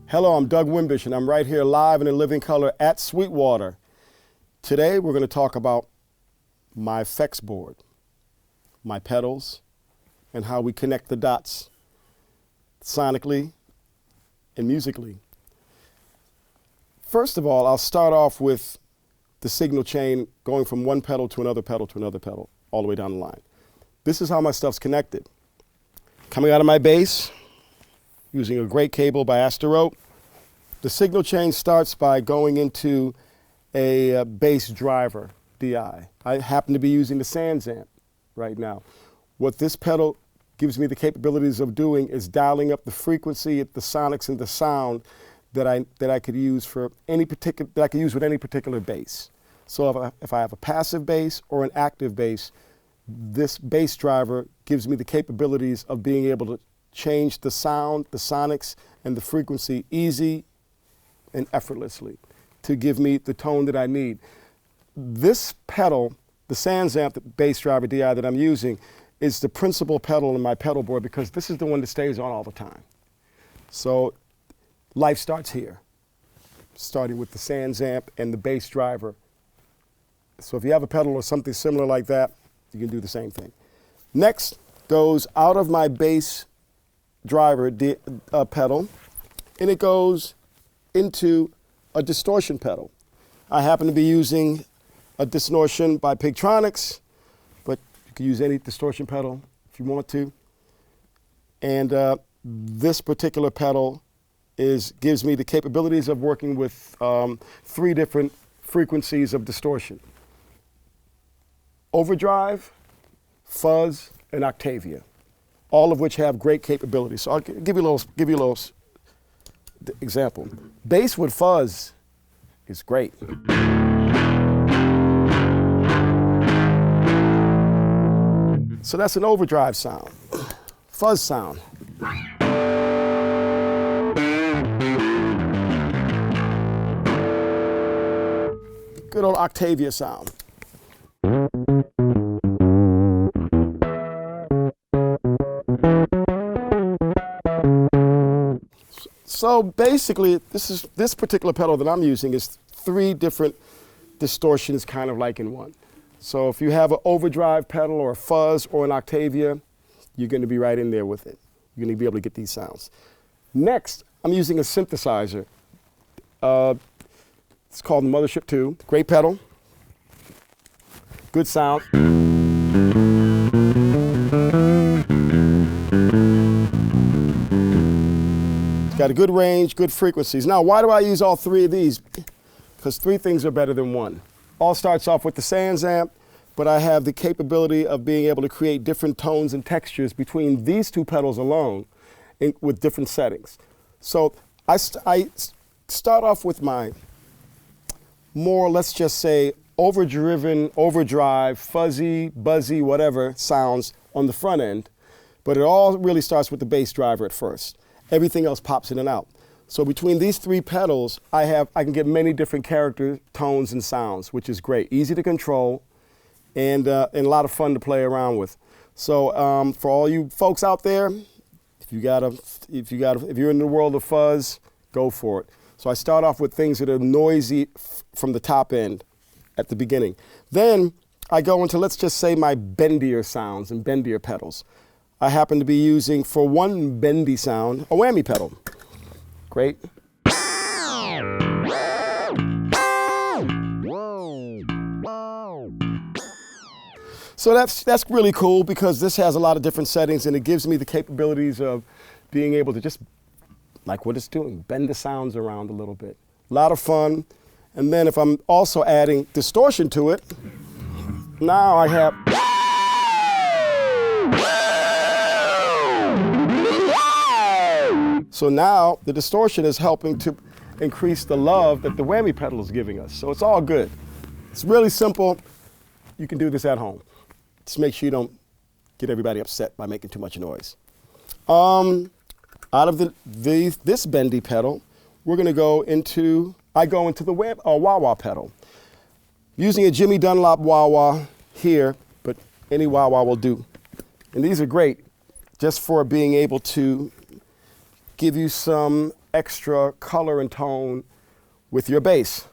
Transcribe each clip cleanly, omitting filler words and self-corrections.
Hello, I'm Doug Wimbish, and I'm right here live and in living color at Sweetwater. Today, we're going to talk about my effects board, my pedals, and how we connect the dots sonically and musically. First of all, I'll start off with the signal chain going from one pedal to another pedal to another pedal, all the way down the line. This is how my stuff's connected. Coming out of my bass, using a great cable by Astero, the signal chain starts by going into a bass driver, DI. I happen to be using the Synth amp right now. What this pedal gives me the capabilities of doing is dialing up the frequency, the sonics, and the sound that I could use for any particular, that I could use with any particular bass. So if I have a passive bass or an active bass, this bass driver gives me the capabilities of being able to change the sound, the sonics, and the frequency easy and effortlessly to give me the tone that I need. This pedal, the Synth amp, the bass driver DI that I'm using, is the principal pedal in my pedal board because this is the one that stays on all the time. So life starts here, starting with the Synth amp and the bass driver. So if you have a pedal or something similar like that, you can do the same thing. Next goes out of my bass driver pedal, and it goes into a distortion pedal. I happen to be using a distortion by Pigtronics, but you can use any distortion pedal if you want to. And this particular pedal gives me the capabilities of working with 3 different frequencies of distortion: overdrive, fuzz, and Octavia, all of which have great capabilities. So I'll give you a little example. Bass with fuzz is great. So that's an overdrive sound. Fuzz sound. Good old Octavia sound. So basically, this particular pedal that I'm using is 3 different distortions kind of like in one. So if you have an overdrive pedal or a fuzz or an Octavia, you're going to be right in there with it. You're going to be able to get these sounds. Next, I'm using a synthesizer. It's called the Mothership 2. Great pedal. Good sound. Got a good range, good frequencies. Now, why do I use all 3 of these? Because 3 things are better than one. All starts off with the Synth amp, but I have the capability of being able to create different tones and textures between these 2 pedals alone with different settings. So I start off with my more, let's just say, overdriven, overdrive, fuzzy, buzzy, whatever sounds on the front end, but it all really starts with the bass driver at first. Everything else pops in and out. So between these 3 pedals, I can get many different character tones and sounds, which is great. Easy to control and a lot of fun to play around with. So for all you folks out there, if you're in the world of fuzz, go for it. So I start off with things that are noisy from the top end at the beginning. Then I go into, let's just say, my bendier sounds and bendier pedals. I happen to be using, for one bendy sound, a Whammy pedal. Great. So that's really cool because this has a lot of different settings and it gives me the capabilities of being able to just, like what it's doing, bend the sounds around a little bit. A lot of fun. And then if I'm also adding distortion to it, now I have... So now the distortion is helping to increase the love that the Whammy pedal is giving us. So it's all good. It's really simple. You can do this at home. Just make sure you don't get everybody upset by making too much noise. Out of this bendy pedal, we're going to go into, I go into the wah-wah pedal. Using a Jimmy Dunlop wah-wah here, but any wah-wah will do. And these are great just for being able to give you some extra color and tone with your bass.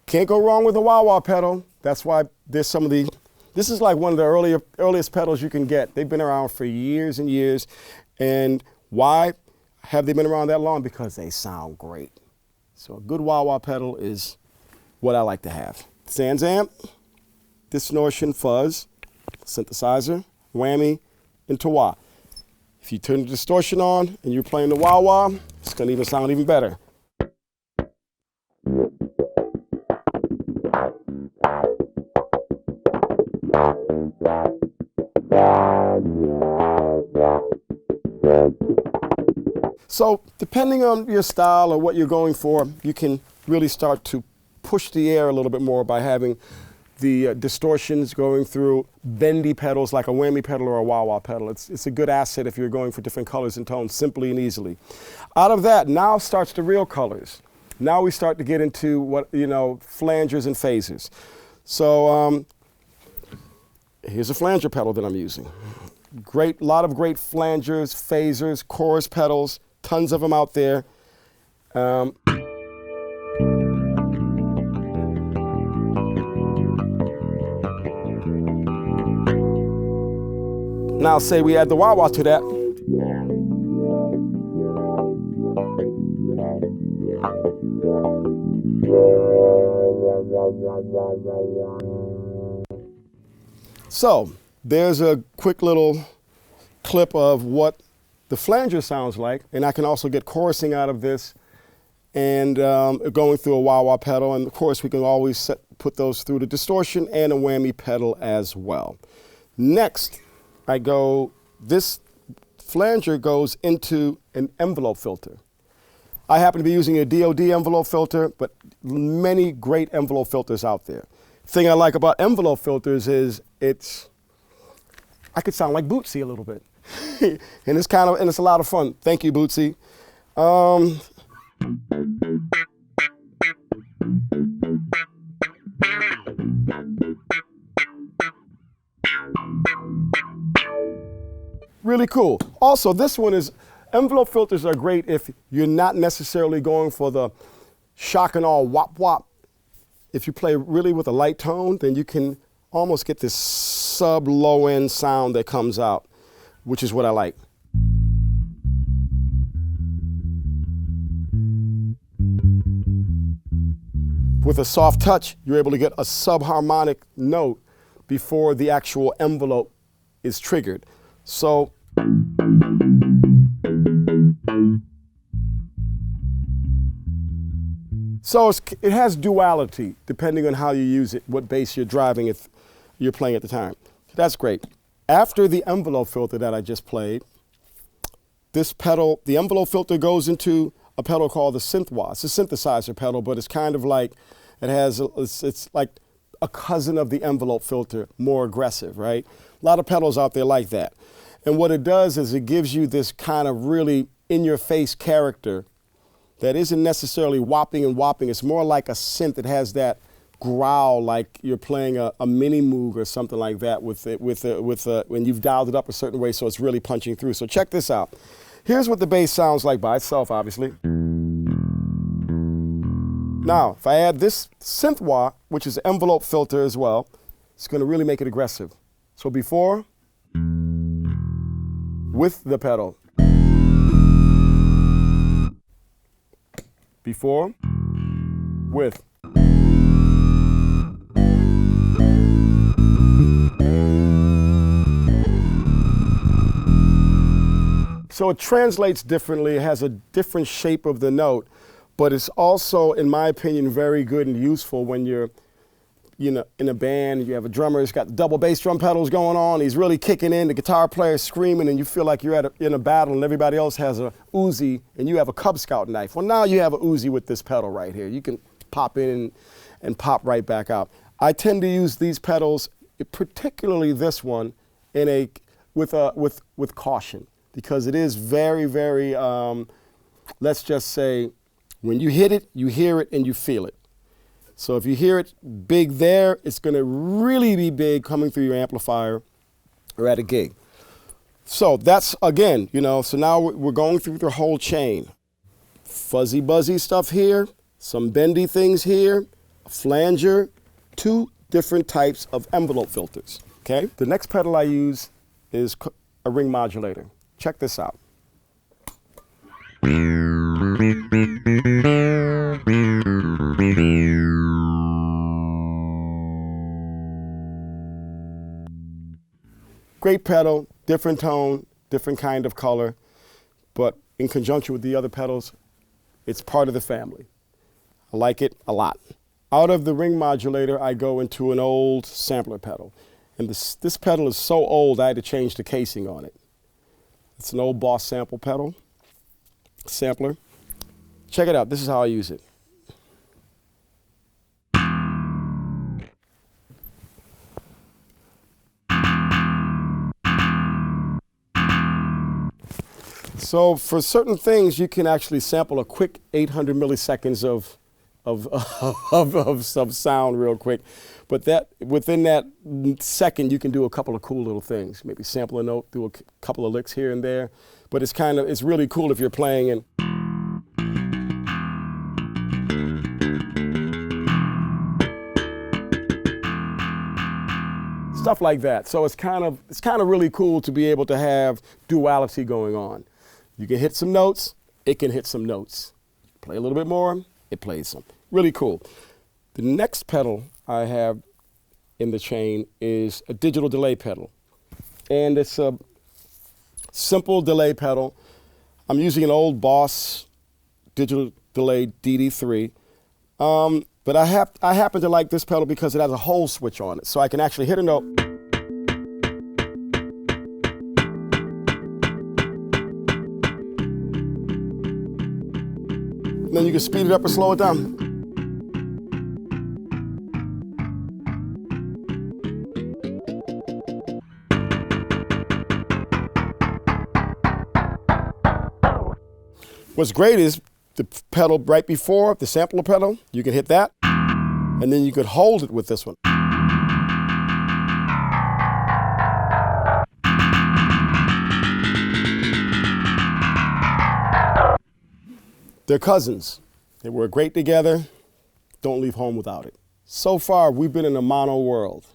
Can't go wrong with a wah-wah pedal. That's why there's some of the, this is like one of the earliest pedals you can get. They've been around for years and years. And why have they been around that long? Because they sound great. So a good wah-wah pedal is what I like to have. Sans amp, distortion, fuzz, synthesizer, whammy, and wah. If you turn the distortion on and you're playing the wah-wah, it's going to even sound even better. So depending on your style or what you're going for, you can really start to push the air a little bit more by having the distortions going through bendy pedals like a whammy pedal or a wah-wah pedal. It's a good asset if you're going for different colors and tones simply and easily. Out of that, now starts the real colors. Now we start to get into what, flangers and phasers. So here's a flanger pedal that I'm using. Lot of great flangers, phasers, chorus pedals, tons of them out there. Now say we add the wah-wah to that. So there's a quick little clip of what the flanger sounds like, and I can also get chorusing out of this and going through a wah-wah pedal, and of course we can always put those through the distortion and a whammy pedal as well. Next, this flanger goes into an envelope filter. I happen to be using a DOD envelope filter, but many great envelope filters out there. Thing I like about envelope filters is I could sound like Bootsy a little bit. and it's a lot of fun. Thank you, Bootsy. Really cool. Also, envelope filters are great if you're not necessarily going for the shock and awe wop wop. If you play really with a light tone, then you can almost get this sub low end sound that comes out, which is what I like. With a soft touch, you're able to get a subharmonic note before the actual envelope is triggered. So it has duality depending on how you use it, what bass you're driving if you're playing at the time. That's great. After the envelope filter that I just played, the envelope filter goes into a pedal called the Synth. It's a synthesizer pedal, but it's kind of like, it's like a cousin of the envelope filter, more aggressive, right? A lot of pedals out there like that. And what it does is it gives you this kind of really in-your-face character that isn't necessarily whopping and whopping. It's more like a synth that has that growl, like you're playing a mini moog or something like that when you've dialed it up a certain way, so it's really punching through. So check this out. Here's what the bass sounds like by itself, obviously. Now, if I add this synth wah, which is an envelope filter as well, it's going to really make it aggressive. So before, with the pedal. Before, with. So it translates differently, it has a different shape of the note, but it's also, in my opinion, very good and useful when you're in a band, you have a drummer, he's got double bass drum pedals going on, he's really kicking in, the guitar player's screaming, and you feel like you're in a battle and everybody else has a Uzi and you have a Cub Scout knife. Well, now you have a Uzi with this pedal right here. You can pop in and pop right back out. I tend to use these pedals, particularly this one, with caution, because it is very, very, let's just say, When you hit it, you hear it and you feel it. So if you hear it big there, it's going to really be big coming through your amplifier or at a gig. So that's, again, you know, so now we're going through the whole chain. Fuzzy buzzy stuff here, some bendy things here, a flanger, 2 different types of envelope filters, okay? The next pedal I use is a ring modulator. Check this out. Great pedal, different tone, different kind of color, but in conjunction with the other pedals, it's part of the family. I like it a lot. Out of the ring modulator, I go into an old sampler pedal. And this pedal is so old, I had to change the casing on it. It's an old Boss sample pedal, sampler. Check it out, this is how I use it. So for certain things, you can actually sample a quick 800 milliseconds of sound real quick. But that within that second, you can do a couple of cool little things. Maybe sample a note, do a couple of licks here and there. But it's really cool if you're playing and stuff like that. So it's kind of really cool to be able to have duality going on. You can hit some notes, it can hit some notes. Play a little bit more, it plays some. Really cool. The next pedal I have in the chain is a digital delay pedal. And it's a simple delay pedal. I'm using an old Boss digital delay DD3. But I happen to like this pedal because it has a hole switch on it. So I can actually hit a note. And then you can speed it up or slow it down. What's great is the pedal right before, the sampler pedal, you can hit that, and then you could hold it with this one. They're cousins. They work great together. Don't leave home without it. So far, we've been in a mono world.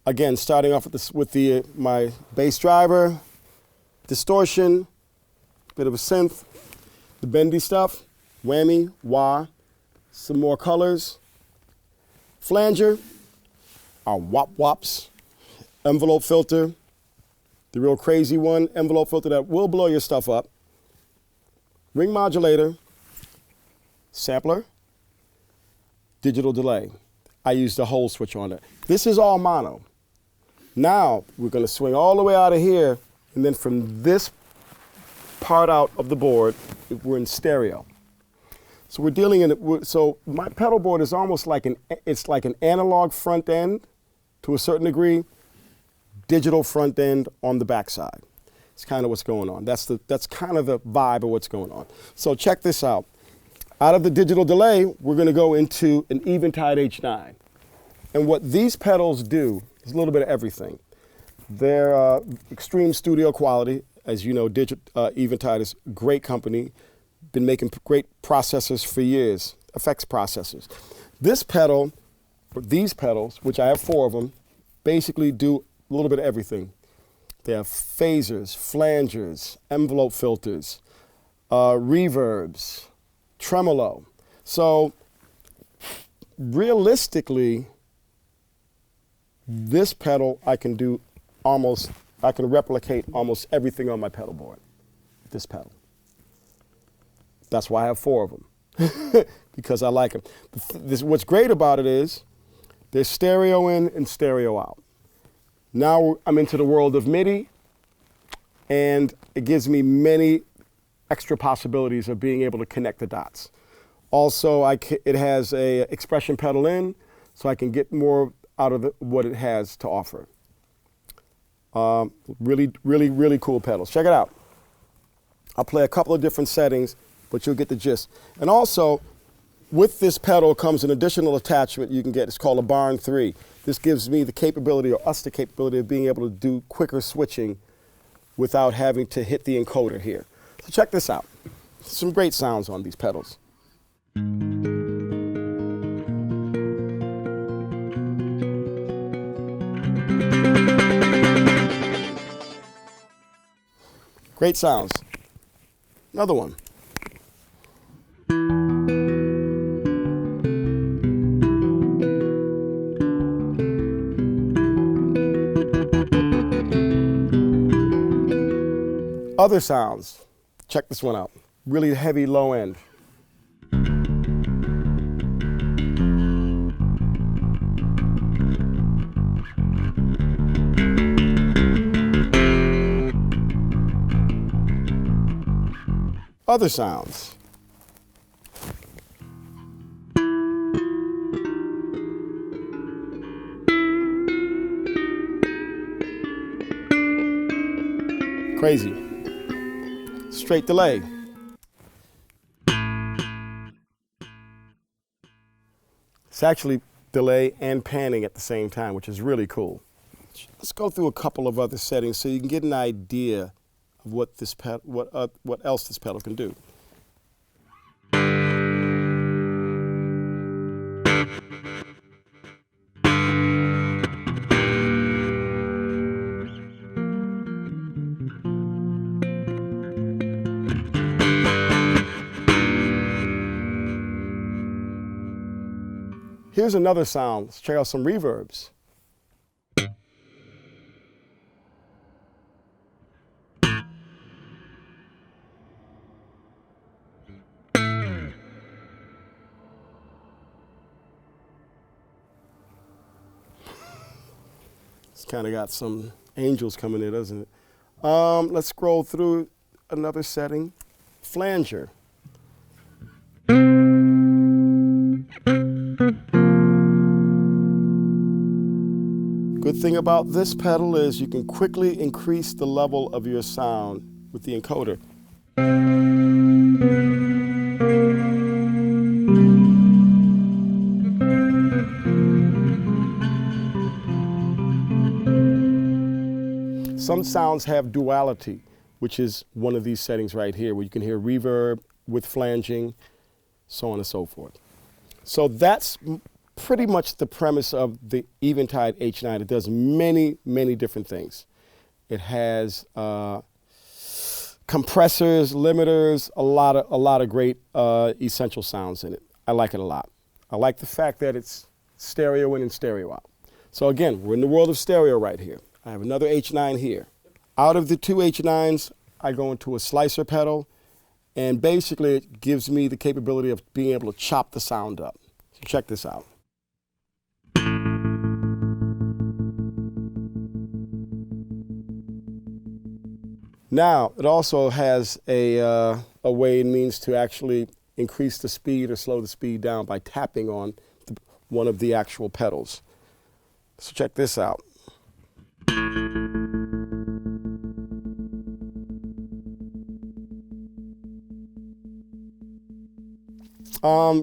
Again, starting off with my bass driver, distortion, bit of a synth, the bendy stuff, whammy, wah, some more colors, flanger, our wop-wops, envelope filter, the real crazy one, envelope filter that will blow your stuff up, ring modulator, sampler, digital delay. I used the hole switch on it. This is all mono. Now we're going to swing all the way out of here, and then from this part out of the board, we're in stereo. So we're dealing in it. So my pedal board is almost like an analog front end to a certain degree, digital front end on the backside. It's kind of what's going on. That's kind of the vibe of what's going on. So check this out. Out of the digital delay, we're going to go into an Eventide H9. And what these pedals do is a little bit of everything. They're extreme studio quality. As you know, Eventide is a great company. Been making great processors for years, effects processors. This pedal, or these pedals, which I have 4 of them, basically do a little bit of everything. They have phasers, flangers, envelope filters, reverbs, tremolo. So realistically, this pedal I can replicate almost everything on my pedal board. This pedal. That's why I have 4 of them, because I like them. What's great about it is there's stereo in and stereo out. Now I'm into the world of MIDI, and it gives me many extra possibilities of being able to connect the dots. Also, it has a expression pedal in, so I can get more out of what it has to offer. Really, really, really cool pedals. Check it out. I'll play a couple of different settings but you'll get the gist. And also, with this pedal comes an additional attachment you can get. It's called a Barn 3. This gives me the capability, or us the capability, of being able to do quicker switching without having to hit the encoder here. So check this out. Some great sounds on these pedals. Great sounds. Another one. Other sounds. Check this one out. Really heavy low end. Other sounds. Crazy. Straight delay. It's actually delay and panning at the same time, which is really cool. Let's go through a couple of other settings so you can get an idea of what this what else this pedal can do. Here's another sound. Let's check out some reverbs. It's kind of got some angels coming in, doesn't it? Let's scroll through another setting. Flanger. Good thing about this pedal is you can quickly increase the level of your sound with the encoder. Some sounds have duality, which is one of these settings right here, where you can hear reverb with flanging, so on and so forth. So that's pretty much the premise of the Eventide H9. It does many, many different things. It has compressors, limiters, a lot of great essential sounds in it. I like it a lot. I like the fact that it's stereo in and stereo out. So again, we're in the world of stereo right here. I have another H9 here. Out of the two H9s, I go into a slicer pedal, and basically it gives me the capability of being able to chop the sound up. So check this out. Now, it also has a way and means to actually increase the speed or slow the speed down by tapping on one of the actual pedals. So check this out.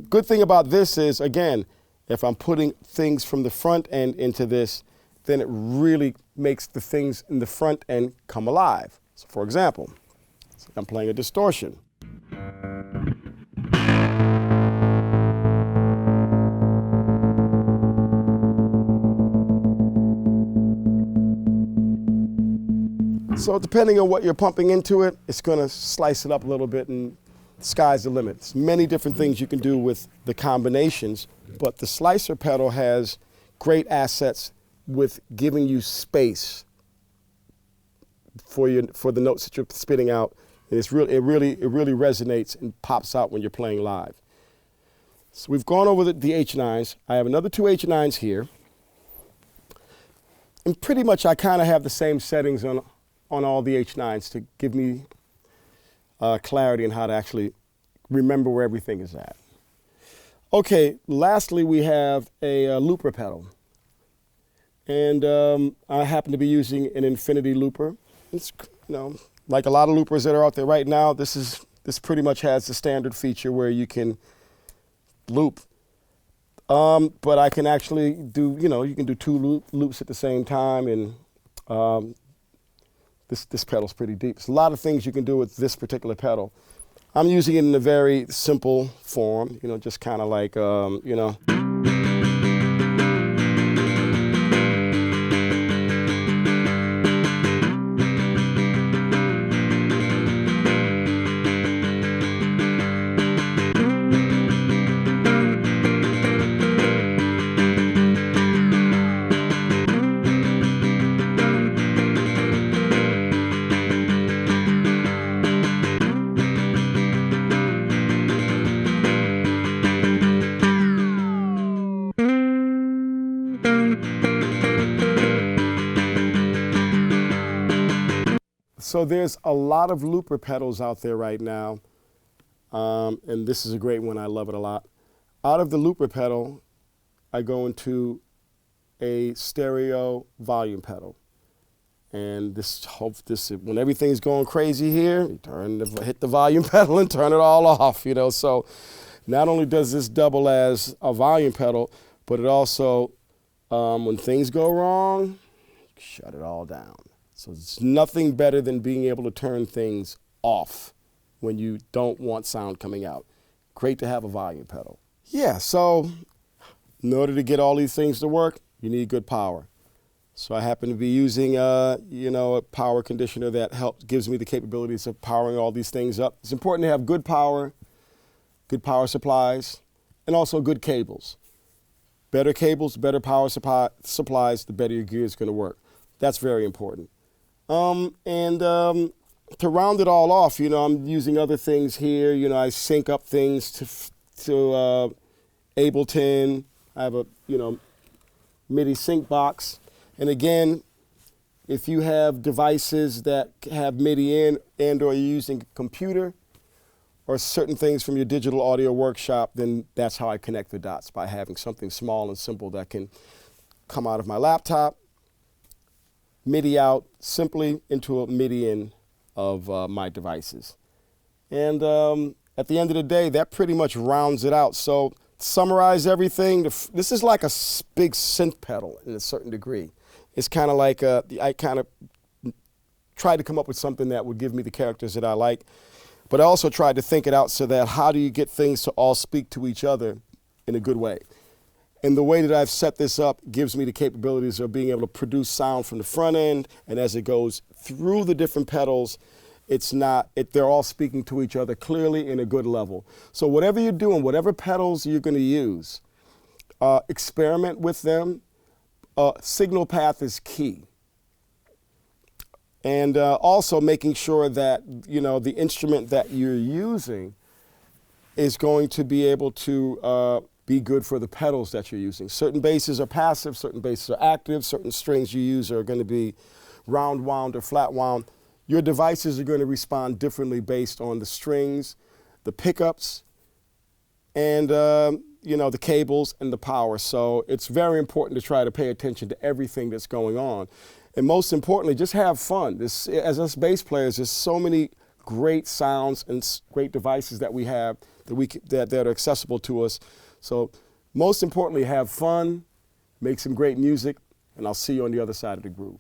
Good thing about this is, again, if I'm putting things from the front end into this, then it really makes the things in the front end come alive. So for example, I'm playing a distortion. So depending on what you're pumping into it, it's going to slice it up a little bit, and the sky's the limit. There's many different things you can do with the combinations, but the slicer pedal has great assets with giving you space for the notes that you're spitting out, and it really resonates and pops out when you're playing live. So we've gone over the H9s. I have another two H9s here, and pretty much I kind of have the same settings on all the H9s to give me clarity on how to actually remember where everything is at. Okay, lastly we have a looper pedal, and I happen to be using an infinity looper. It's, like a lot of loopers that are out there right now, this is this pretty much has the standard feature where you can loop. But I can actually do, you can do two loops at the same time, and this pedal's pretty deep. There's a lot of things you can do with this particular pedal. I'm using it in a very simple form, just kind of like, So there's a lot of looper pedals out there right now, and this is a great one. I love it a lot. Out of the looper pedal, I go into a stereo volume pedal. And when everything's going crazy here, you hit the volume pedal and turn it all off, So not only does this double as a volume pedal, but it also, when things go wrong, shut it all down. So it's nothing better than being able to turn things off when you don't want sound coming out. Great to have a volume pedal. Yeah, so in order to get all these things to work, you need good power. So I happen to be using, a power conditioner that gives me the capabilities of powering all these things up. It's important to have good power supplies, and also good cables. Better cables, better power supplies, the better your gear is going to work. That's very important. To round it all off, I'm using other things here. I sync up things to Ableton. I have a, MIDI sync box. And again, if you have devices that have MIDI in and/or you're using a computer or certain things from your digital audio workshop, then that's how I connect the dots, by having something small and simple that can come out of my laptop, MIDI out simply into a MIDI in of my devices. And at the end of the day, that pretty much rounds it out. So to summarize everything, this is like a big synth pedal in a certain degree. It's kind of like, I kind of tried to come up with something that would give me the characters that I like, but I also tried to think it out so that how do you get things to all speak to each other in a good way. And the way that I've set this up gives me the capabilities of being able to produce sound from the front end, and as it goes through the different pedals, they're all speaking to each other clearly in a good level. So whatever you're doing, whatever pedals you're going to use, experiment with them. Signal path is key. And also making sure that, the instrument that you're using is going to be able to be good for the pedals that you're using. Certain basses are passive, certain basses are active, certain strings you use are going to be round wound or flat wound. Your devices are going to respond differently based on the strings, the pickups, and the cables and the power. So it's very important to try to pay attention to everything that's going on. And most importantly, just have fun. As us bass players, there's so many great sounds and great devices that we have that are accessible to us. So most importantly, have fun, make some great music, and I'll see you on the other side of the groove.